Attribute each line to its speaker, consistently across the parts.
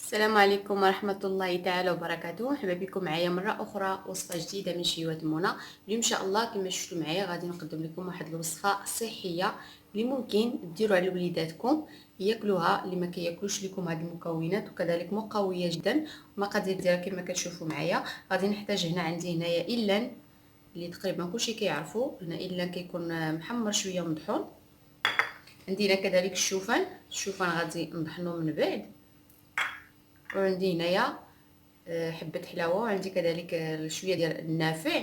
Speaker 1: السلام عليكم ورحمة الله تعالى وبركاته. مرحبا بكم معايا مرة أخرى وصفة جديدة من شيوات منى. اليوم إن شاء الله كما شفتوا معايا غادي نقدم لكم واحد الوصفة صحية اللي ممكن ديروا على وليداتكم ياكلوها اللي ما كياكلوش لكم هذه المكونات، وكذلك مقوية جدا. المقادير ديالها كما كتشوفوا معايا. غادي نحتاج هنا عندي هنايا إلان اللي تقريبا كلشي كيعرفوا. هنا إلان كيكون محمر شوية مطحون. عندنا كذلك الشوفان غادي نطحنوه من بعد. وعندي هنايا حبة حلاوة، وعندي كذلك شوية ديال النافع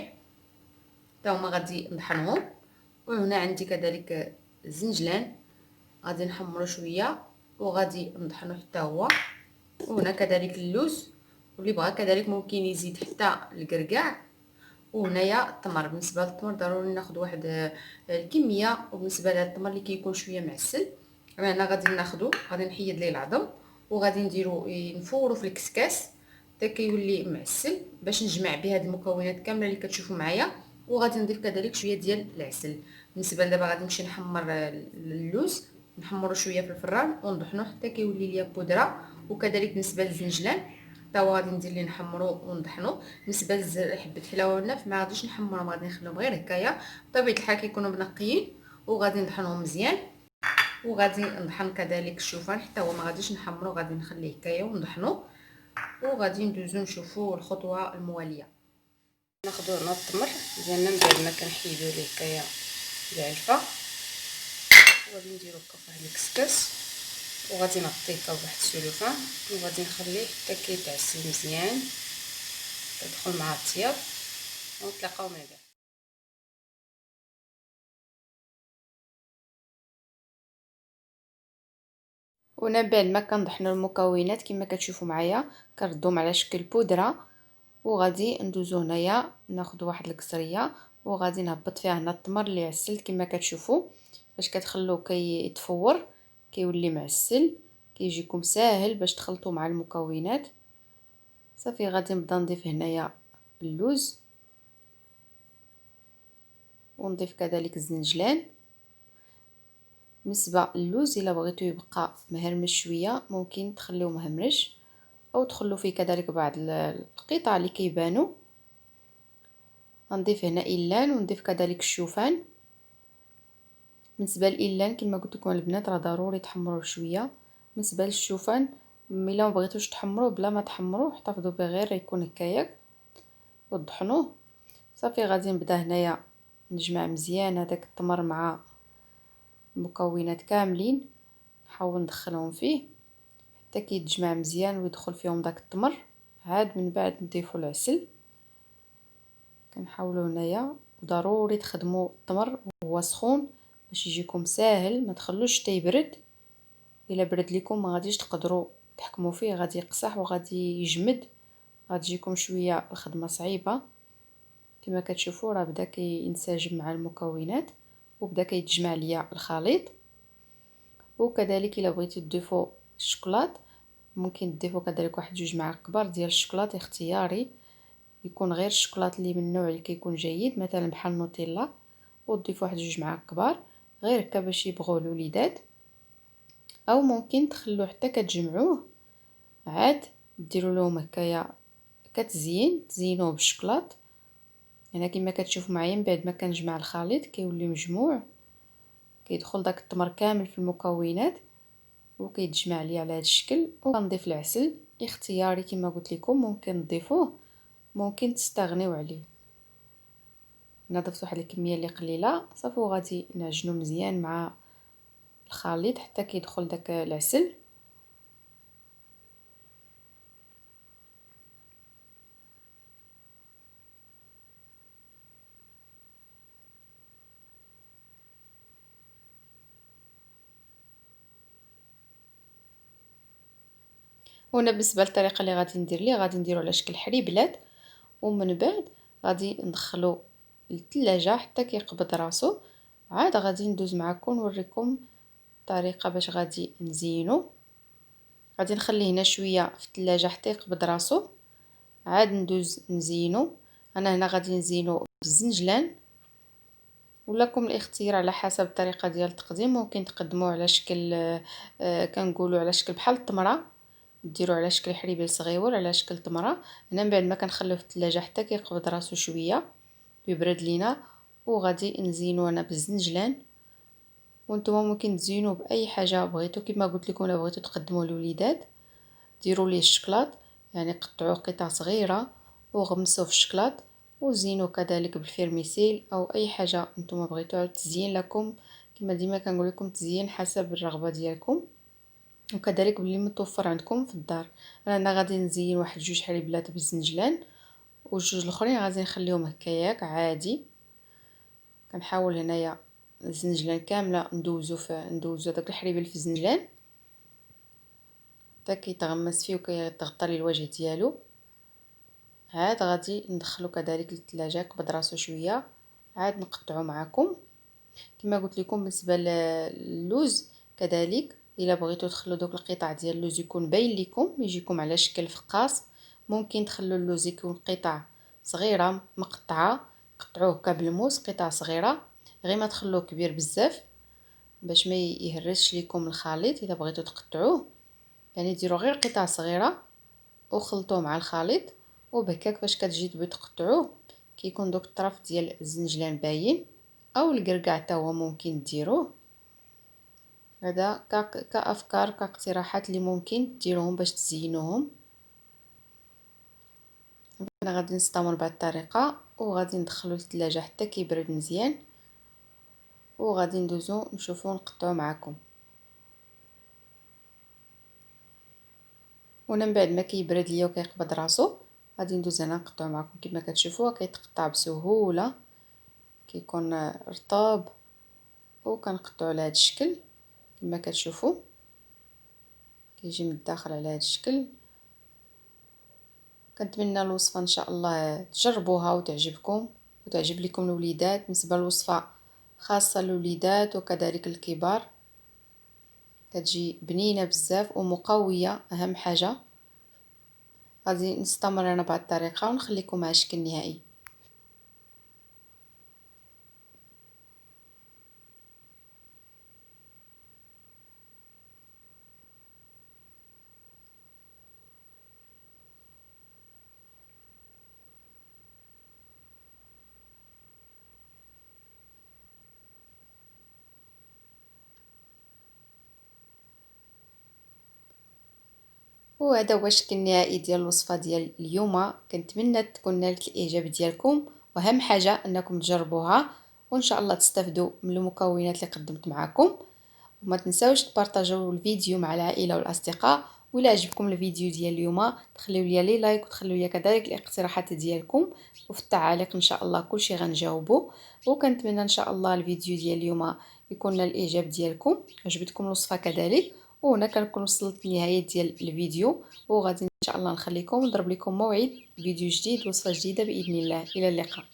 Speaker 1: حتى هما غادي نطحنهم. وهنا عندي كذلك الزنجلان غادي نحمرو شوية وغادي نطحنو حتى هو. وهنا كذلك اللوز، واللي بغا كذلك ممكن يزيد حتى الكركاع. وهنايا التمر. بالنسبه للتمر ضروري ناخذ واحد الكميه. وبالنسبه لهذا التمر اللي كيكون شويه معسل، انا غادي ناخذو، غادي نحيد ليه العظم وغادي نديرو نفورو في الكسكاس حتى كيولي معسل باش نجمع به هاد المكونات كامله اللي كتشوفوا معايا. وغادي نضيف كذلك شويه ديال العسل. بالنسبه لدابا غادي نمشي نحمر اللوز، نحمرو شويه في الفران ونطحنو حتى كيولي ليا بودره. وكذلك بالنسبه للزنجلان حتى هو غادي ندير ليه نحمرو ونطحنو. بالنسبه لحبه الحلاوه والناف ما غاديش نحمرهم، غادي نخليهم غير هكايا بطبيعه الحال كيكونوا منقيين. وغادي نطحنهم مزيان. وغادي نطحن كذلك الشوفان حتى هو ما غاديش نحمرو، غادي نخليه هكايا ونطحنو. وغادي ندوزو نشوفو الخطوه المواليه. ناخذوا هنا التمر ديالنا من بعد ما كنحيدو ليه هكايا العلفه، وغادي نديرو هكا في واحد الكسكس وغادي نغطيه بواحد السلوفان وغادي نخليه حتى كيتعسل مزيان تدخل مع الطياب. ونتلاقاو من بعد. هنا بعد ما كنطحنوا المكونات كما كتشوفوا معايا كنردهم على شكل بودره. وغادي ندوزو هنايا ناخذ واحد الكسريه وغادي نهبط فيها هنا التمر اللي عسلت كما كتشوفوا. باش كتخلوه كيتفور كيولي معسل كيجيكم ساهل باش تخلطوا مع المكونات. صافي غادي نبدا نضيف هنايا اللوز ونضيف كذلك الزنجلان. بالنسبه للوز الا بغيتو يبقى مهرمش شويه ممكن تخليوه مهمرش او تخلو فيه كذلك بعض القطع اللي كيبانوا. غنضيف هنا إلان ونضيف كذلك الشوفان. بالنسبه للإلان كما قلت لكم البنات راه ضروري تحمروه شويه. بالنسبه للشوفان الا ما بغيتوش تحمروه بلا ما تحمروه احتفظوا به غير يكون هكايا وطحنوه. صافي غادي نبدا هنايا نجمع مزيان هذاك التمر مع المكونات كاملين، نحاول ندخلهم فيه حتى كيتجمع مزيان ويدخل فيهم داك التمر. عاد من بعد نضيفوا العسل. كنحاولوا هنايا ضروري تخدموا التمر وهو سخون باش يجيكم ساهل، ما تخلوش حتى يبرد. الا برد لكم ما غاديش تقدروا تحكموا فيه، غادي يقصح وغادي يجمد، غتجيكم شويه الخدمه صعيبه. كما كتشوفوا راه بدا كينسجم مع المكونات وبدا كيتجمع ليا الخليط. وكذلك الا بغيتو تضيفوا الشوكولات ممكن تضيفوا كذلك واحد 2 معالق كبار ديال الشوكولات اختياري، يكون غير الشوكولات اللي من النوع اللي كيكون جيد مثلا بحال النوتيلا. وتضيفوا واحد 2 معالق كبار غير هكا باش يبغوا الوليدات. او ممكن تخلوه حتى كتجمعوه عاد ديروا لهم هكايا تزينوه بالشوكولات. هنا كما كتشوفوا معايا من بعد ما كنجمع الخليط كيولي مجموع، كيدخل داك التمر كامل في المكونات وكيتجمع لي على هذا الشكل. وكنضيف العسل اختياري كما قلت لكم، ممكن تضيفوه ممكن تستغنيو عليه. انا ضفت واحد الكميه اللي قليله صافي وغادي نعجنو مزيان مع الخليط حتى كيدخل داك العسل. هنا بالنسبه للطريقه اللي غادي ندير ليه غادي نديرو على شكل حريبلات، ومن بعد غادي ندخلو للثلاجه حتى كيقبض راسو. عاد غادي ندوز معكم نوريكم الطريقه باش غادي نزينو. غادي نخليه هنا شويه في الثلاجه حتى يقبض راسو، عاد ندوز نزينو. انا هنا غادي نزينو بالزنجلان، ولكم الاختيار على حسب الطريقه ديال التقديم. ممكن تقدموه على شكل كنقولوا على شكل بحال التمره ديروا على شكل حريبيل صغيور على شكل تمره. هنا من بعد ما كنخليوه في الثلاجه حتى كيقبض راسو شويه ويبرد لينا، وغادي نزينو انا بالزنجلان. وانتم ممكن تزينوه باي حاجه بغيتو، كما قلت لكم الا بغيتو تقدموا للوليدات ديروا ليه الشكلاط، يعني قطعوه قطع صغيره وغمسوه في الشكلاط، وزينوه كذلك بالفيرميسيل او اي حاجه نتوما بغيتوها تزين لكم. كما ديما كنقول لكم تزيين حسب الرغبه ديالكم، وكذلك باللي متوفر عندكم في الدار. انا غادي نزين واحد جوج حليبلات بالزنجلان، والجوج الاخرين غادي نخليهم هكاياك عادي. كنحاول هنايا الزنجلان كامله ندوزو داك الحليبل في الزنجلان حتى كيتغمس فيه وكيتغطى ليه الوجه ديالو. عاد غادي ندخلو كذلك للثلاجه يقبض راسو شويه، عاد نقطعو معكم. كما قلت لكم بالنسبه للوز كذلك الا بغيتو تخلو دوك القطع ديال اللوز يكون باين لكم يجيكم على شكل فقاص، ممكن تخلو اللوز يكون قطع صغيره مقطعه، قطعوه هكا بالموس قطع صغيره، غير ما تخلوه كبير بزاف باش ما يهرسش لكم الخليط. الا بغيتو تقطعوه يعني ديروا غير قطع صغيره وخلطوه مع الخليط، وبهكاك فاش كتجي تبغيو تقطعوه كيكون دوك الطرف ديال الزنجلان باين، او الكركاع حتى هو ممكن ديروه. هذا كافكار كاقتراحات اللي ممكن ديروهم باش تزينوهم. انا غادي نستمر بهذه الطريقه وغادي ندخلو للثلاجه حتى كيبرد مزيان، وغادي ندوزو نشوفو نقطعو معكم. وانا من بعد ما كيبرد ليا وكيقبض راسو غادي ندوز انا نقطعو معكم. كما كتشوفوا كيتقطع بسهوله، كيكون رطب، وكنقطعو على هذا الشكل كما كتشوفوا كيجي من الداخل على هذا الشكل. كنتمنى الوصفه ان شاء الله تجربوها وتعجبكم وتعجب لكم الوليدات. بالنسبه للوصفه خاصه للوليدات وكذلك الكبار، كتجي بنينه بزاف ومقويه اهم حاجه. غادي نستمر انا بهذه الطريقه ونخليكم مع الشكل النهائي. وهذا هو الشكل النهائي ديال الوصفه ديال اليوم. كنتمنى تكون نالت الاعجاب ديالكم، واهم حاجه انكم تجربوها وان شاء الله تستافدوا من المكونات اللي قدمت معكم. وما تنساوش تبارطاجوا الفيديو مع العائله والاصدقاء. ولا عجبكم الفيديو ديال اليوم تخليو لي لايك وتخليو لي كذلك الاقتراحات ديالكم، وفي التعاليق ان شاء الله كلشي غنجاوبو. وكنتمنى ان شاء الله الفيديو ديال اليوم يكون نال الاعجاب ديالكم، عجبتكم الوصفه كذلك. وهنا كنكون وصلت لنهايه ديال الفيديو، وغادي ان شاء الله نخليكم ونضرب لكم موعد فيديو جديد وصفه جديده باذن الله. الى اللقاء.